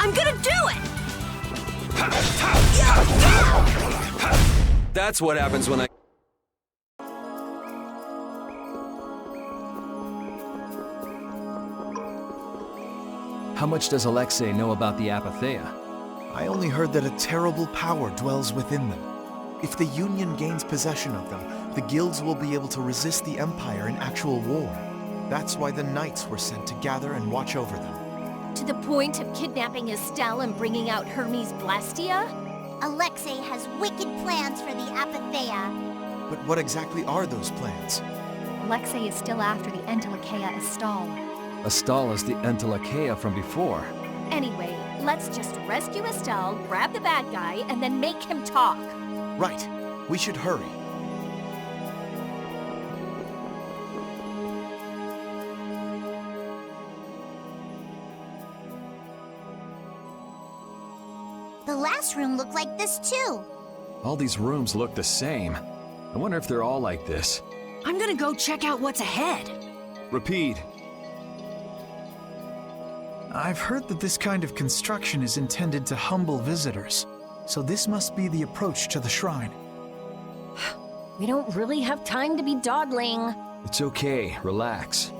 I'm gonna do it! That's what happens when I... How much does Alexei know about the Apatheia? I only heard that a terrible power dwells within them. If the Union gains possession of them, the guilds will be able to resist the Empire in actual war. That's why the Knights were sent to gather and watch over them. To the point of kidnapping Estelle and bringing out Hermes Blastia? Alexei has wicked plans for the Apatheia. But what exactly are those plans? Alexei is still after the Entelecheia Estelle. Estelle is the Entelecheia from before. Anyway, let's just rescue Estelle, grab the bad guy, and then make him talk. Right. We should hurry. The last room looked like this too. All these rooms look the same. I wonder if they're all like this. I'm gonna go check out what's ahead. Repeat. I've heard that this kind of construction is intended to humble visitors, so this must be the approach to the shrine. We don't really have time to be dawdling. It's okay, relax.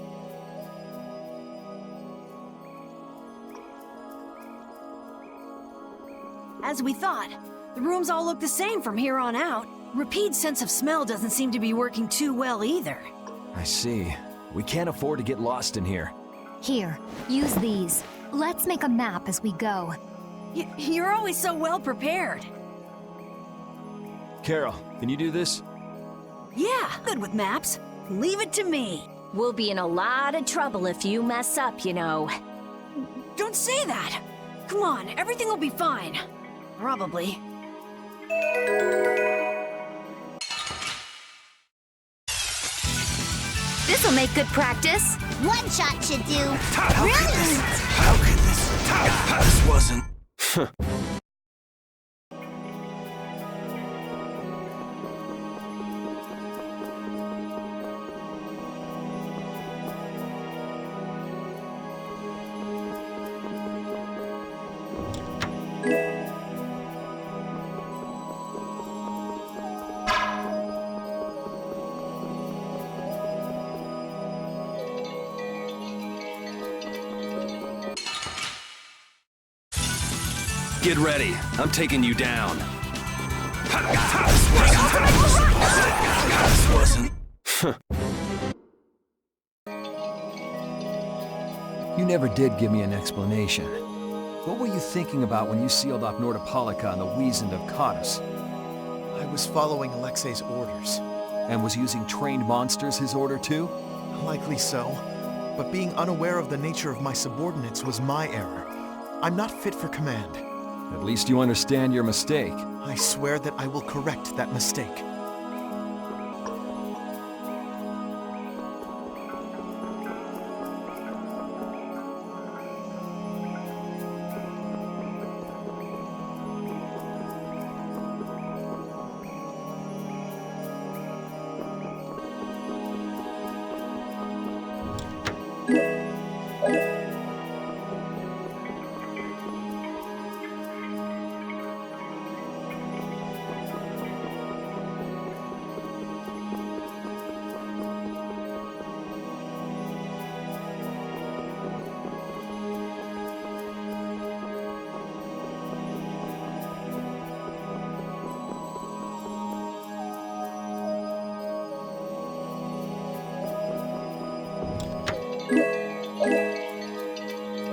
As we thought, the rooms all look the same from here on out. Repeat's sense of smell doesn't seem to be working too well either. I see. We can't afford to get lost in here. Here, use these. Let's make a map as we go. You're always so well prepared. Carol, can you do this? Yeah, good with maps. Leave it to me. We'll be in a lot of trouble if you mess up, you know. Don't say that! Come on, everything will be fine. Probably. This'll make good practice. One shot should do. How could this wasn't... Get ready. I'm taking you down. This wasn't... You never did give me an explanation. What were you thinking about when you sealed off Nordopolica and the Wiesent of Cottus? I was following Alexei's orders. And was using trained monsters his order too? Likely so. But being unaware of the nature of my subordinates was my error. I'm not fit for command. At least you understand your mistake. I swear that I will correct that mistake.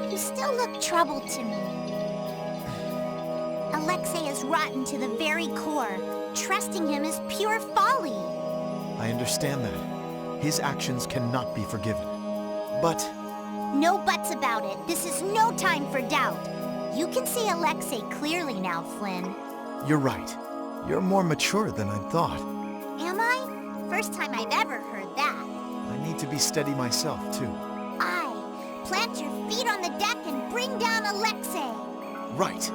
You still look troubled to me. Alexei is rotten to the very core. Trusting him is pure folly. I understand that. His actions cannot be forgiven. But... No buts about it. This is no time for doubt. You can see Alexei clearly now, Flynn. you're right. You're more mature than I'd thought. Am I? First time I've ever heard that. I need to be steady myself, too. Aye. Plant your feet on the deck and bring down Alexei. Right.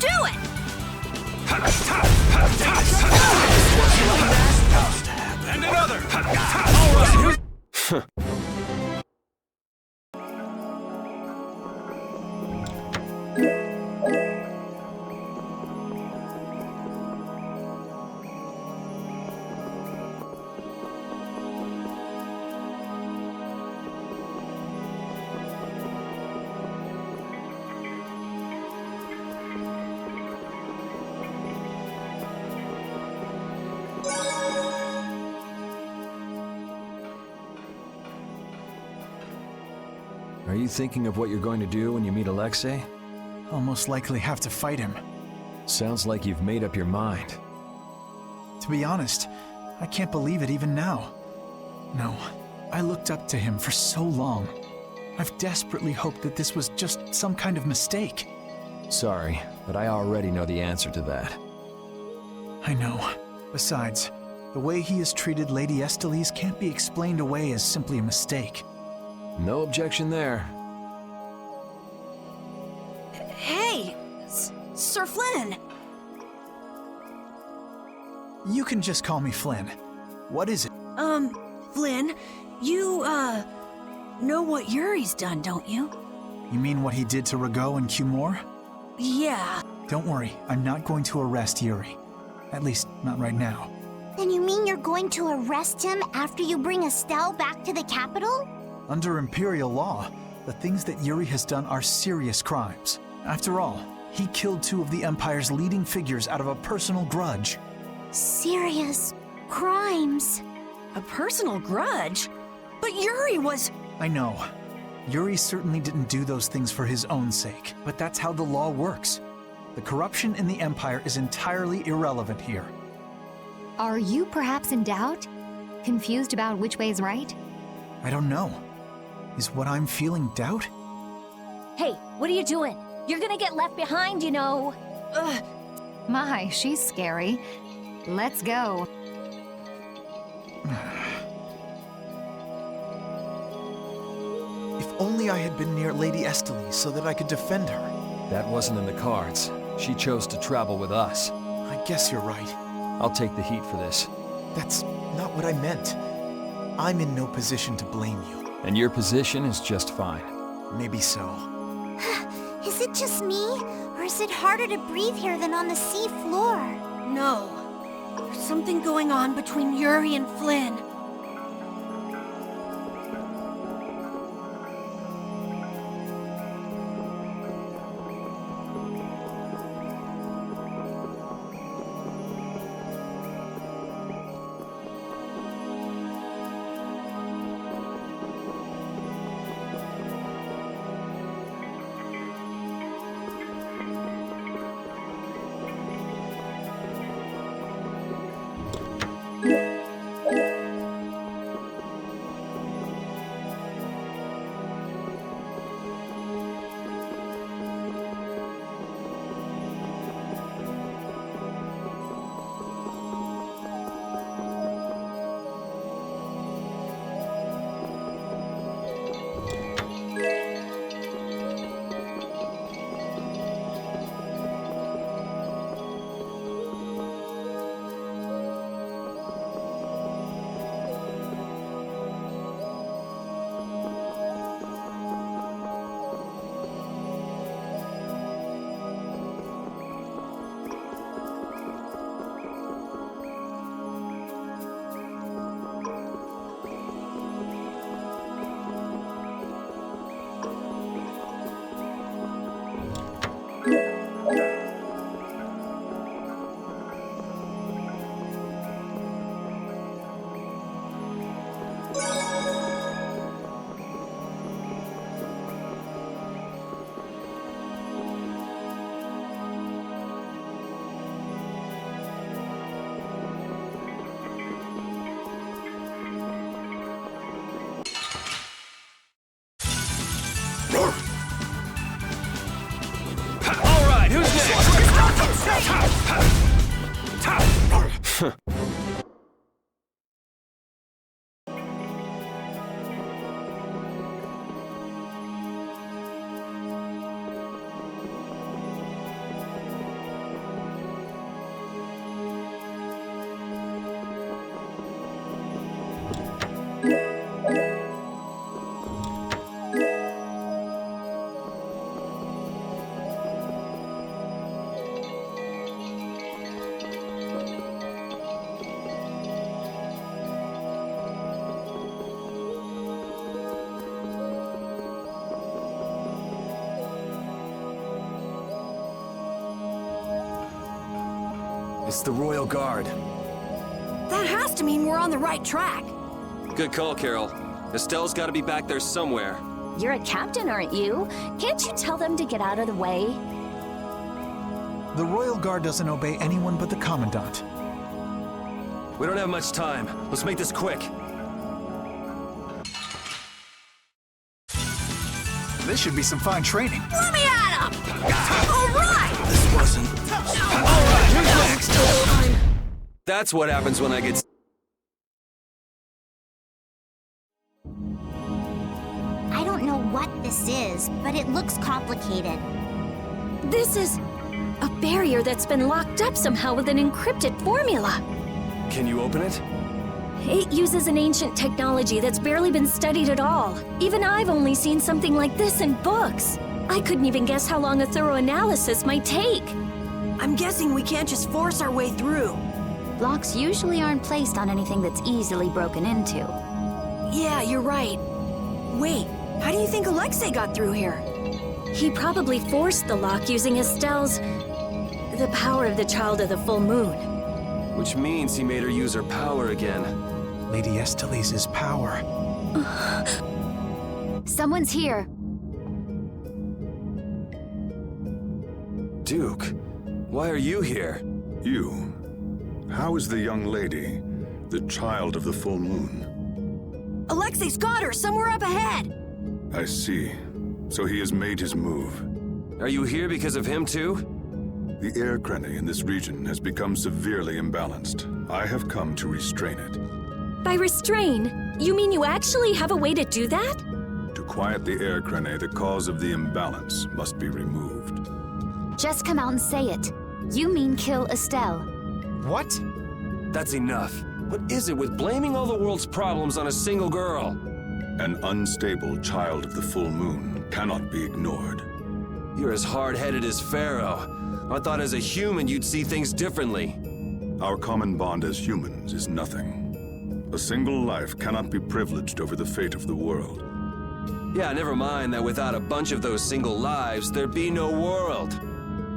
Do it! And another! All right! Are you thinking of what you're going to do when you meet Alexei? I'll most likely have to fight him. Sounds like you've made up your mind. To be honest, I can't believe it even now. No, I looked up to him for so long. I've desperately hoped that this was just some kind of mistake. Sorry, but I already know the answer to that. I know. Besides, the way he has treated Lady Estellise can't be explained away as simply a mistake. No objection there. Hey, Sir Flynn! You can just call me Flynn. What is it? Flynn, you, know what Yuri's done, don't you? You mean what he did to Rago and Cumore? Yeah. Don't worry, I'm not going to arrest Yuri. At least, not right now. Then you mean you're going to arrest him after you bring Estelle back to the capital? Under Imperial law, the things that Yuri has done are serious crimes. After all, he killed two of the Empire's leading figures out of a personal grudge. Serious crimes. A personal grudge? But Yuri was... I know. Yuri certainly didn't do those things for his own sake, but that's how the law works. The corruption in the Empire is entirely irrelevant here. Are you perhaps in doubt? Confused about which way is right? I don't know. Is what I'm feeling doubt? Hey, what are you doing? You're gonna get left behind, you know. My, she's scary. Let's go. If only I had been near Lady Estellise so that I could defend her. That wasn't in the cards. She chose to travel with us. I guess you're right. I'll take the heat for this. That's not what I meant. I'm in no position to blame you. And your position is just fine. Maybe so. Is it just me? Or is it harder to breathe here than on the sea floor? No. There's something going on between Yuri and Flynn. It's the Royal Guard. That has to mean we're on the right track. Good call, Carol. Estelle's gotta be back there somewhere. You're a captain, aren't you? Can't you tell them to get out of the way? The Royal Guard doesn't obey anyone but the Commandant. We don't have much time. Let's make this quick. This should be some fine training. Let me at him! All right! This wasn't... That's what happens when I get... I don't know what this is, but it looks complicated. This is a barrier that's been locked up somehow with an encrypted formula. Can you open it? It uses an ancient technology that's barely been studied at all. Even I've only seen something like this in books. I couldn't even guess how long a thorough analysis might take. I'm guessing we can't just force our way through. Locks usually aren't placed on anything that's easily broken into. Yeah, you're right. Wait, how do you think Alexei got through here? He probably forced the lock using Estelle's... the power of the Child of the Full Moon. Which means he made her use her power again. Lady Estelise's power. Someone's here. Duke, why are you here? You? How is the young lady, the Child of the Full Moon? Alexei's got her somewhere up ahead! I see. So he has made his move. Are you here because of him too? The air crenny in this region has become severely imbalanced. I have come to restrain it. By restrain, you mean you actually have a way to do that? To quiet the air crenny, the cause of the imbalance must be removed. Just come out and say it. You mean kill Estelle. What? That's enough. What is it with blaming all the world's problems on a single girl? An unstable Child of the Full Moon cannot be ignored. You're as hard-headed as Pharaoh. I thought as a human you'd see things differently. Our common bond as humans is nothing. A single life cannot be privileged over the fate of the world. Yeah, never mind that without a bunch of those single lives, there'd be no world.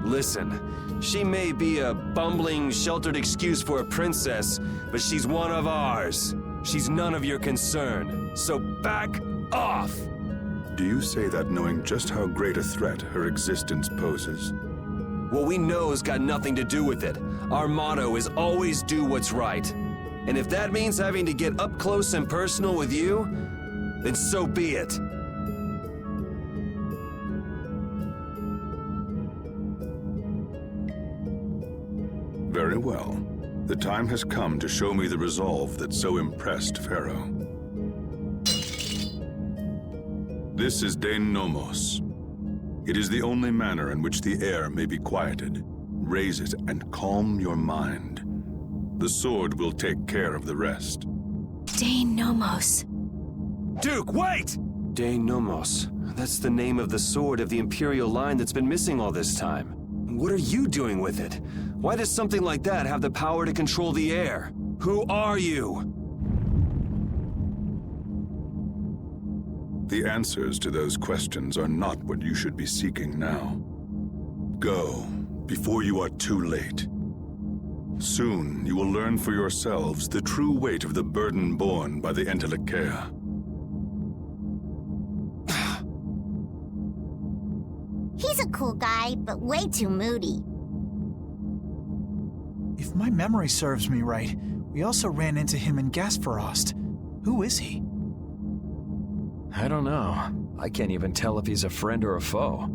Listen, she may be a bumbling, sheltered excuse for a princess, but she's one of ours. She's none of your concern, so back off! Do you say that knowing just how great a threat her existence poses? What we know's got nothing to do with it. Our motto is always do what's right. And if that means having to get up close and personal with you, then so be it. Very well. The time has come to show me the resolve that so impressed Pharaoh. This is Dane Nomos. It is the only manner in which the air may be quieted. Raise it and calm your mind. The sword will take care of the rest. Dane Nomos. Duke, wait! Dane Nomos. That's the name of the sword of the Imperial line that's been missing all this time. What are you doing with it? Why does something like that have the power to control the air? Who are you? The answers to those questions are not what you should be seeking now. Go, before you are too late. Soon you will learn for yourselves the true weight of the burden borne by the Entelekea. He's a cool guy, but way too moody. If my memory serves me right, we also ran into him in Gasparost. Who is he? I don't know. I can't even tell if he's a friend or a foe.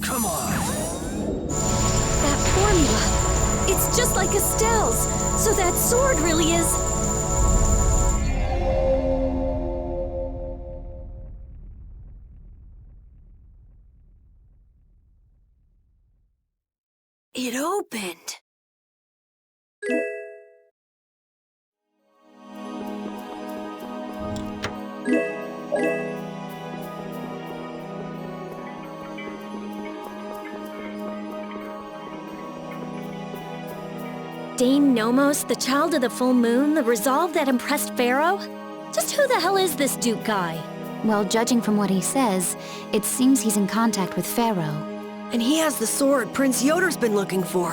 Come on! That formula. It's just like Estelle's. So that sword really is... It opened. Dane Nomos, the Child of the Full Moon, the resolve that impressed Pharaoh? Just who the hell is this Duke guy? Well, judging from what he says, it seems he's in contact with Pharaoh. And he has the sword Prince Yoder's been looking for.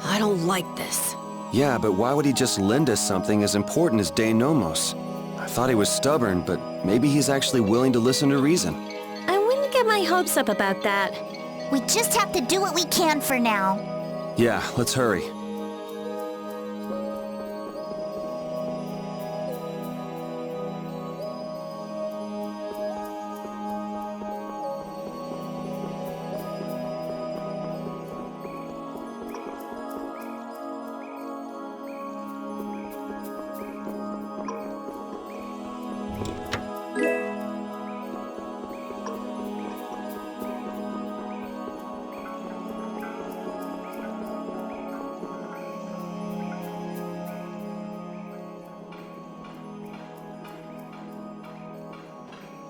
I don't like this. Yeah, but why would he just lend us something as important as De Nomos? I thought he was stubborn, but maybe he's actually willing to listen to reason. I wouldn't get my hopes up about that. We just have to do what we can for now. Yeah, let's hurry.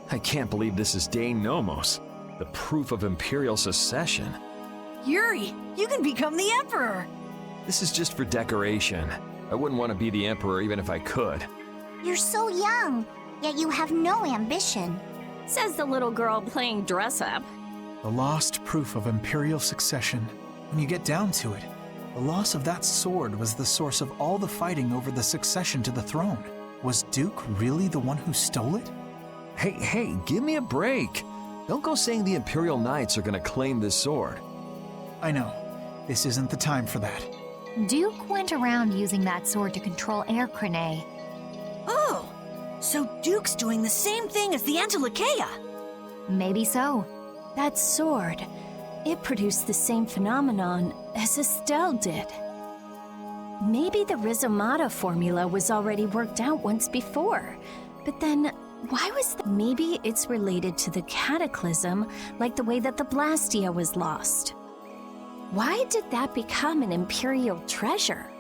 I can't believe this is De Nomos, the proof of Imperial secession. Yuri, you can become the Emperor! This is just for decoration. I wouldn't want to be the Emperor even if I could. You're so young, yet you have no ambition. Says the little girl playing dress-up. The lost proof of Imperial succession. When you get down to it, the loss of that sword was the source of all the fighting over the succession to the throne. Was Duke really the one who stole it? Hey, give me a break. Don't go saying the Imperial Knights are gonna claim this sword. I know. This isn't the time for that. Duke went around using that sword to control Air Crane. Oh, so Duke's doing the same thing as the Antilocheia. Maybe so. That sword, it produced the same phenomenon as Estelle did. Maybe the Rizomata formula was already worked out once before, but then why was that? Maybe it's related to the cataclysm, like the way that the Blastia was lost. Why did that become an Imperial treasure?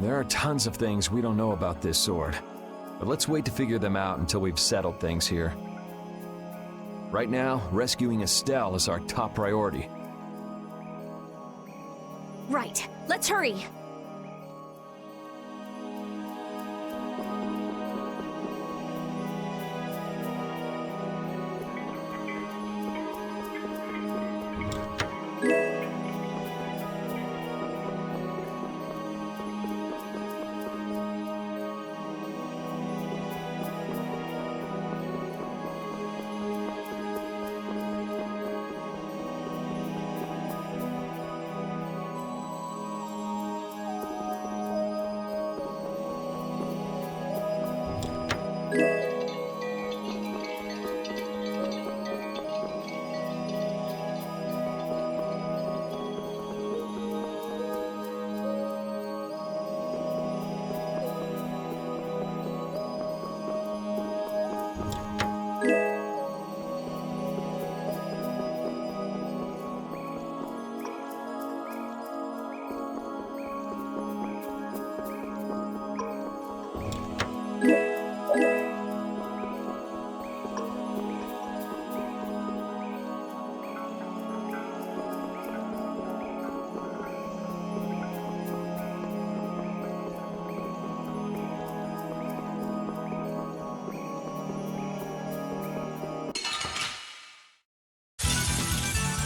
There are tons of things we don't know about this sword, but let's wait to figure them out until we've settled things here. Right now, rescuing Estelle is our top priority. Right, let's hurry.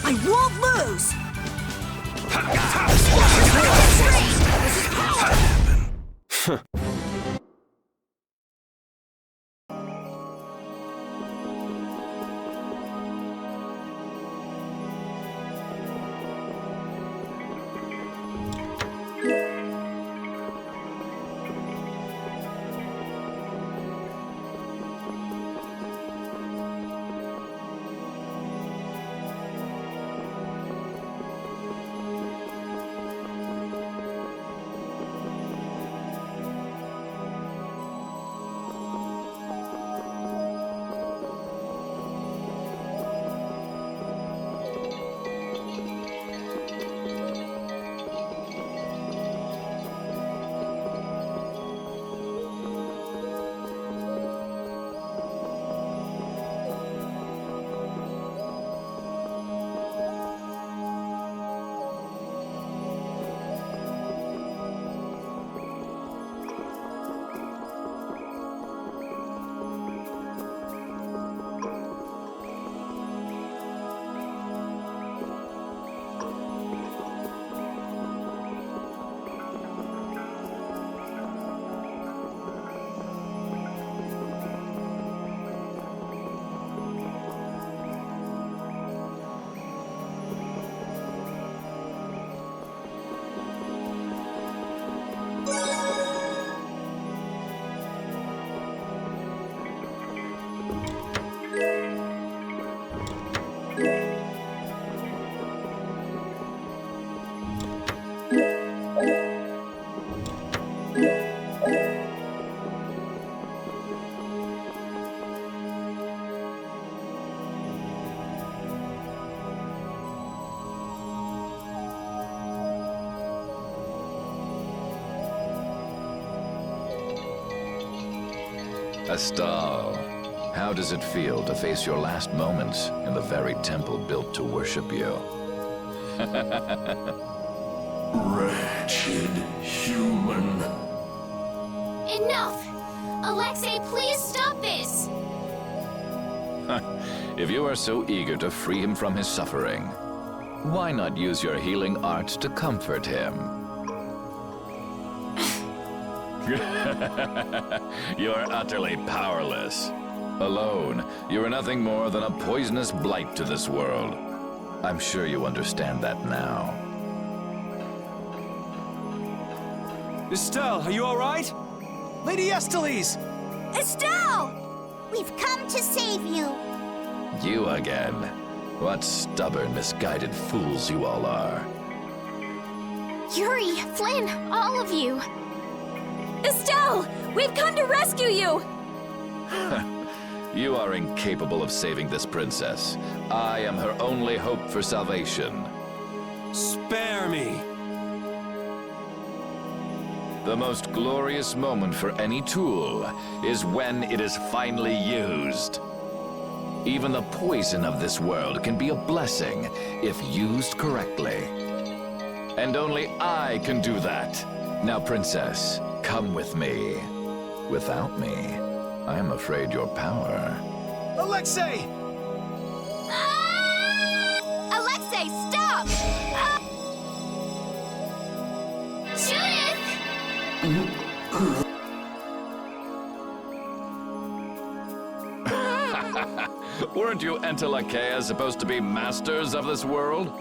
I won't lose! Estelle, how does it feel to face your last moments in the very temple built to worship you? Wretched human. Enough! Alexei, please stop this! If you are so eager to free him from his suffering, why not use your healing arts to comfort him? You're utterly powerless. Alone, you are nothing more than a poisonous blight to this world. I'm sure you understand that now. Estelle, are you all right? Lady Estellise! Estelle! We've come to save you. You again. What stubborn, misguided fools you all are. Yuri, Flynn, all of you! Estelle! We've come to rescue you! You are incapable of saving this princess. I am her only hope for salvation. Spare me! The most glorious moment for any tool is when it is finally used. Even the poison of this world can be a blessing if used correctly. And only I can do that. Now, princess, come with me. Without me, I am afraid your power... Alexei! Alexei, stop! Judith! Weren't you Entelakea supposed to be masters of this world?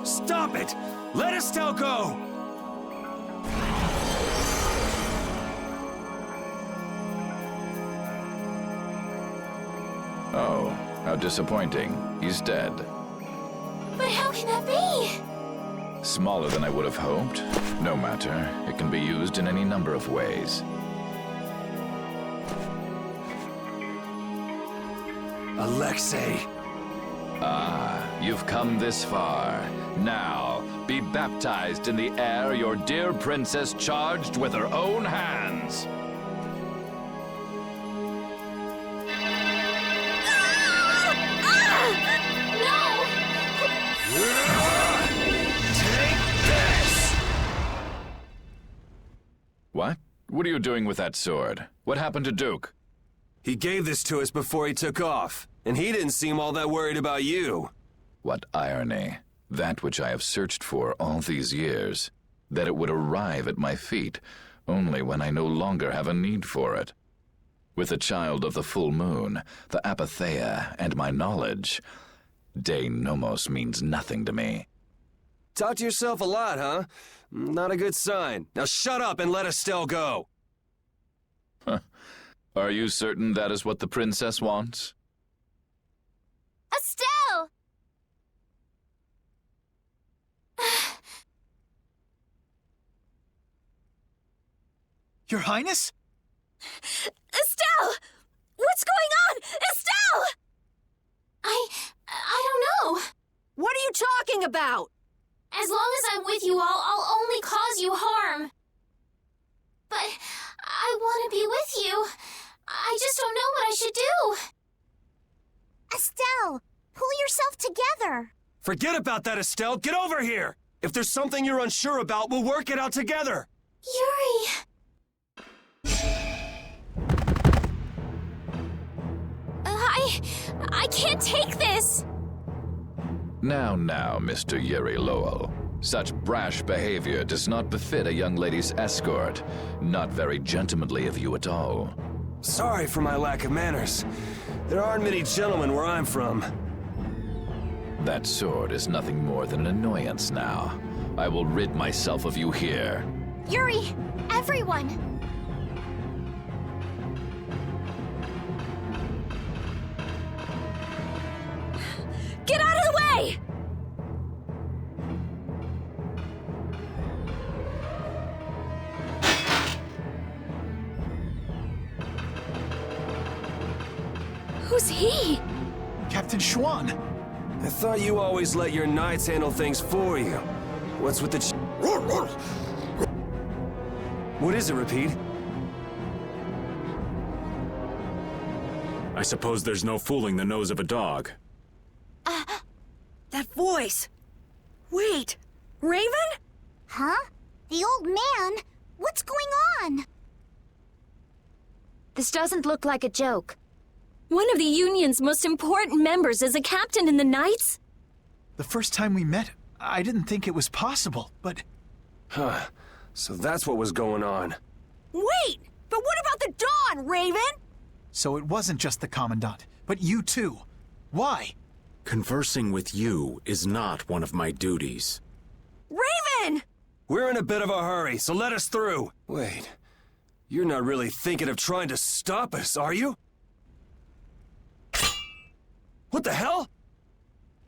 Stop it! Let Estelle go! Oh, how disappointing. He's dead. But how can that be? Smaller than I would have hoped. No matter. It can be used in any number of ways. Alexei! Ah, you've come this far. Now, be baptized in the air your dear princess charged with her own hands. What? What are you doing with that sword? What happened to Duke? He gave this to us before he took off, and he didn't seem all that worried about you. What irony. That which I have searched for all these years. That it would arrive at my feet, only when I no longer have a need for it. With the child of the full moon, the apatheia, and my knowledge, De Nomos means nothing to me. Talk to yourself a lot, huh? Not a good sign. Now shut up and let Estelle go! Are you certain that is what the princess wants? Estelle! Your Highness? Estelle! What's going on? Estelle! I don't know. What are you talking about? As long as I'm with you all, I'll only cause you harm. But I want to be with you. I just don't know what I should do. Estelle, pull yourself together. Forget about that, Estelle! Get over here! If there's something you're unsure about, we'll work it out together! Yuri! I can't take this! Now, Mr. Yuri Lowell. Such brash behavior does not befit a young lady's escort. Not very gentlemanly of you at all. Sorry for my lack of manners. There aren't many gentlemen where I'm from. That sword is nothing more than an annoyance now. I will rid myself of you here. Yuri! Everyone! Get out of the way! Who's he? Captain Schwan. I thought you always let your knights handle things for you. What's with the What is it, Repeat? I suppose there's no fooling the nose of a dog. That voice! Wait! Raven? Huh? The old man? What's going on? This doesn't look like a joke. One of the Union's most important members is a captain in the Knights? The first time we met, I didn't think it was possible, but... Huh. So that's what was going on. Wait! But what about the Dawn, Raven? So it wasn't just the Commandant, but you too. Why? Conversing with you is not one of my duties. Raven! We're in a bit of a hurry, so let us through. Wait, you're not really thinking of trying to stop us, are you? What the hell?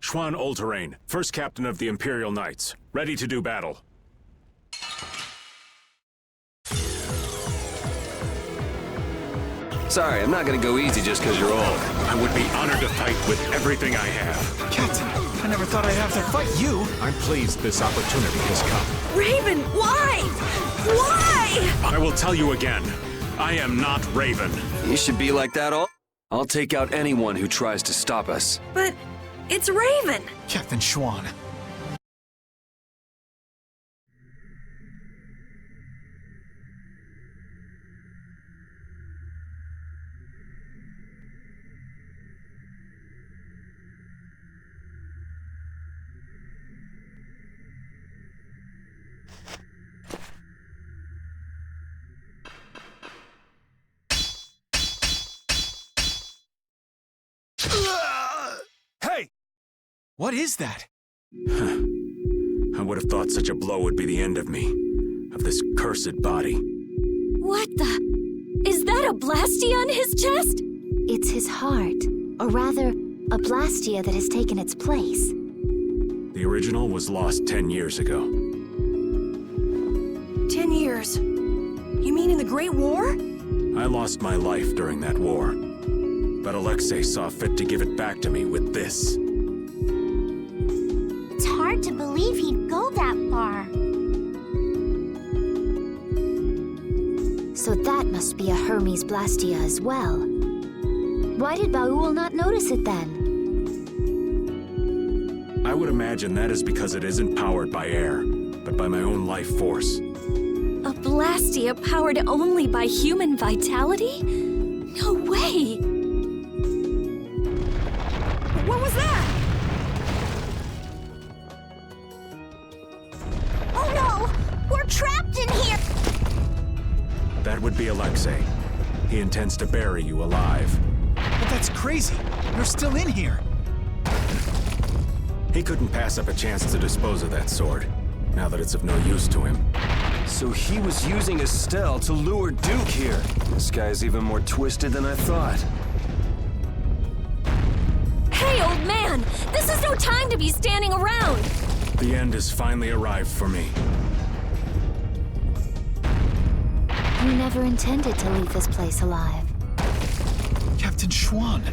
Schwan Olterain, first captain of the Imperial Knights, ready to do battle. Sorry, I'm not gonna go easy just because you're old. I would be honored to fight with everything I have. Captain, I never thought I'd have to fight you. I'm pleased this opportunity has come. Raven, why? Why? I will tell you again, I am not Raven. You should be like that all. I'll take out anyone who tries to stop us. But it's Raven. Captain Schwan. Hey! What is that? I would have thought such a blow would be the end of me, of this cursed body. What the? Is that a Blastia on his chest? It's his heart. Or rather, a Blastia that has taken its place. The original was lost 10 years ago. 10 years? You mean in the Great War? I lost my life during that war. But Alexei saw fit to give it back to me with this. It's hard to believe he'd go that far. So that must be a Hermes Blastia as well. Why did Baul not notice it then? I would imagine that is because it isn't powered by air, but by my own life force. A Blastia powered only by human vitality? No way! What was that? Oh no! We're trapped in here! That would be Alexei. He intends to bury you alive. But that's crazy. You're still in here. He couldn't pass up a chance to dispose of that sword, now that it's of no use to him. So he was using Estelle to lure Duke here. This guy's even more twisted than I thought. Hey, old man! This is no time to be standing around! The end has finally arrived for me. You never intended to leave this place alive. Captain Schwan.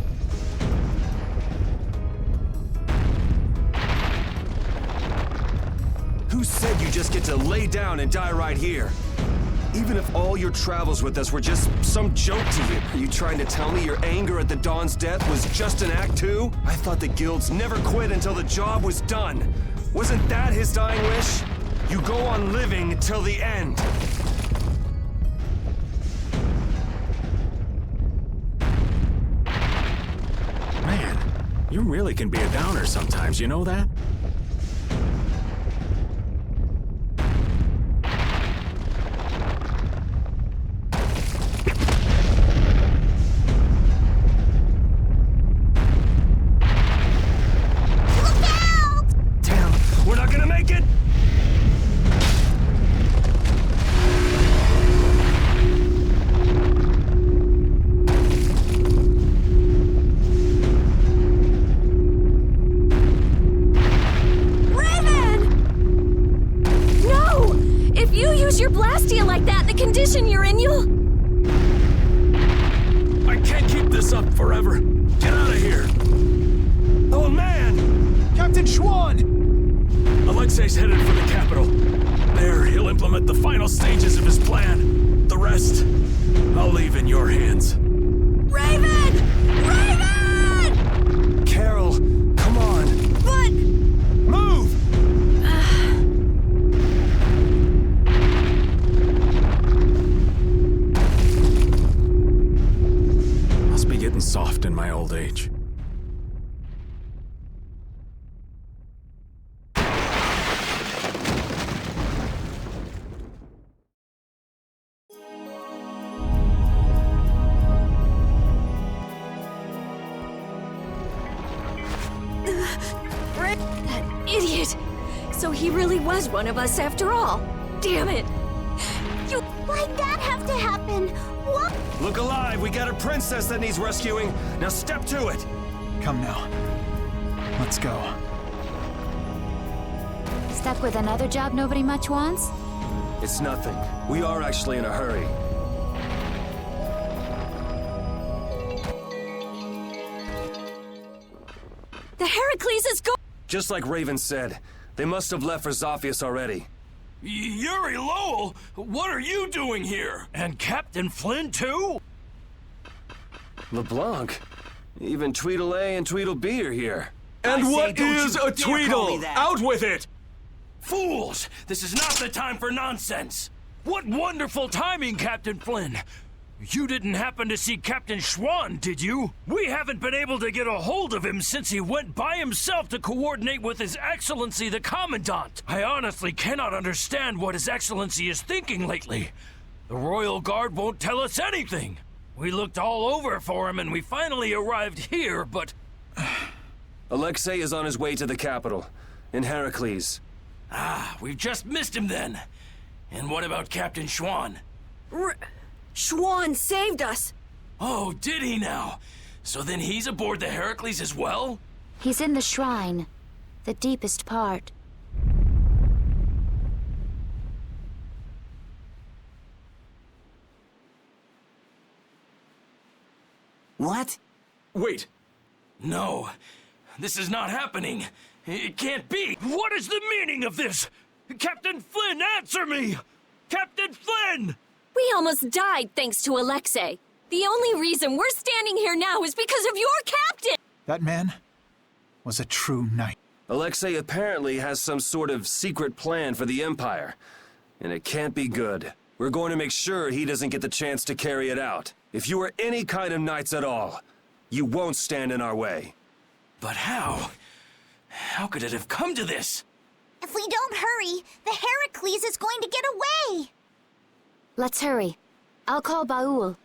Who said you just get to lay down and die right here? Even if all your travels with us were just some joke to you, are you trying to tell me your anger at the Dawn's death was just an act too? I thought the guilds never quit until the job was done. Wasn't that his dying wish? You go on living until the end. Man, you really can be a downer sometimes, you know that? We're not gonna make it! Raven! No! If you use your Blastia like that, the condition you're in, you'll... I can't keep this up forever. Get out of here! Oh man! Captain Schwan! Alexei's headed for the capital. There, he'll implement the final stages of his plan. The rest, I'll leave in your hands. Raven! That idiot! So he really was one of us after all. Damn it! Why'd that have to happen? What? Look alive! We got a princess that needs rescuing! Now step to it! Come now. Let's go. Stuck with another job nobody much wants? It's nothing. We are actually in a hurry. The Heracles is go- Just like Raven said, they must have left for Zophius already. Yuri Lowell, what are you doing here? And Captain Flynn, too? LeBlanc. Even Tweedle A and Tweedle B are here. And what is a Tweedle? Out with it! Fools! This is not the time for nonsense! What wonderful timing, Captain Flynn! You didn't happen to see Captain Schwann, did you? We haven't been able to get a hold of him since he went by himself to coordinate with His Excellency the Commandant. I honestly cannot understand what His Excellency is thinking lately. The Royal Guard won't tell us anything. We looked all over for him and we finally arrived here, but... Alexei is on his way to the capital, in Heracles. Ah, we've just missed him then. And what about Captain Schwann? Schwann saved us! Oh, did he now? So then he's aboard the Heracles as well? He's in the shrine, the deepest part. What? Wait. No, this is not happening. It can't be. What is the meaning of this? Captain Flynn, answer me! Captain Flynn! We almost died thanks to Alexei. The only reason we're standing here now is because of your captain! That man was a true knight. Alexei apparently has some sort of secret plan for the Empire, and it can't be good. We're going to make sure he doesn't get the chance to carry it out. If you are any kind of knights at all, you won't stand in our way. But how? How could it have come to this? If we don't hurry, the Heracles is going to get away! Let's hurry. I'll call Baul.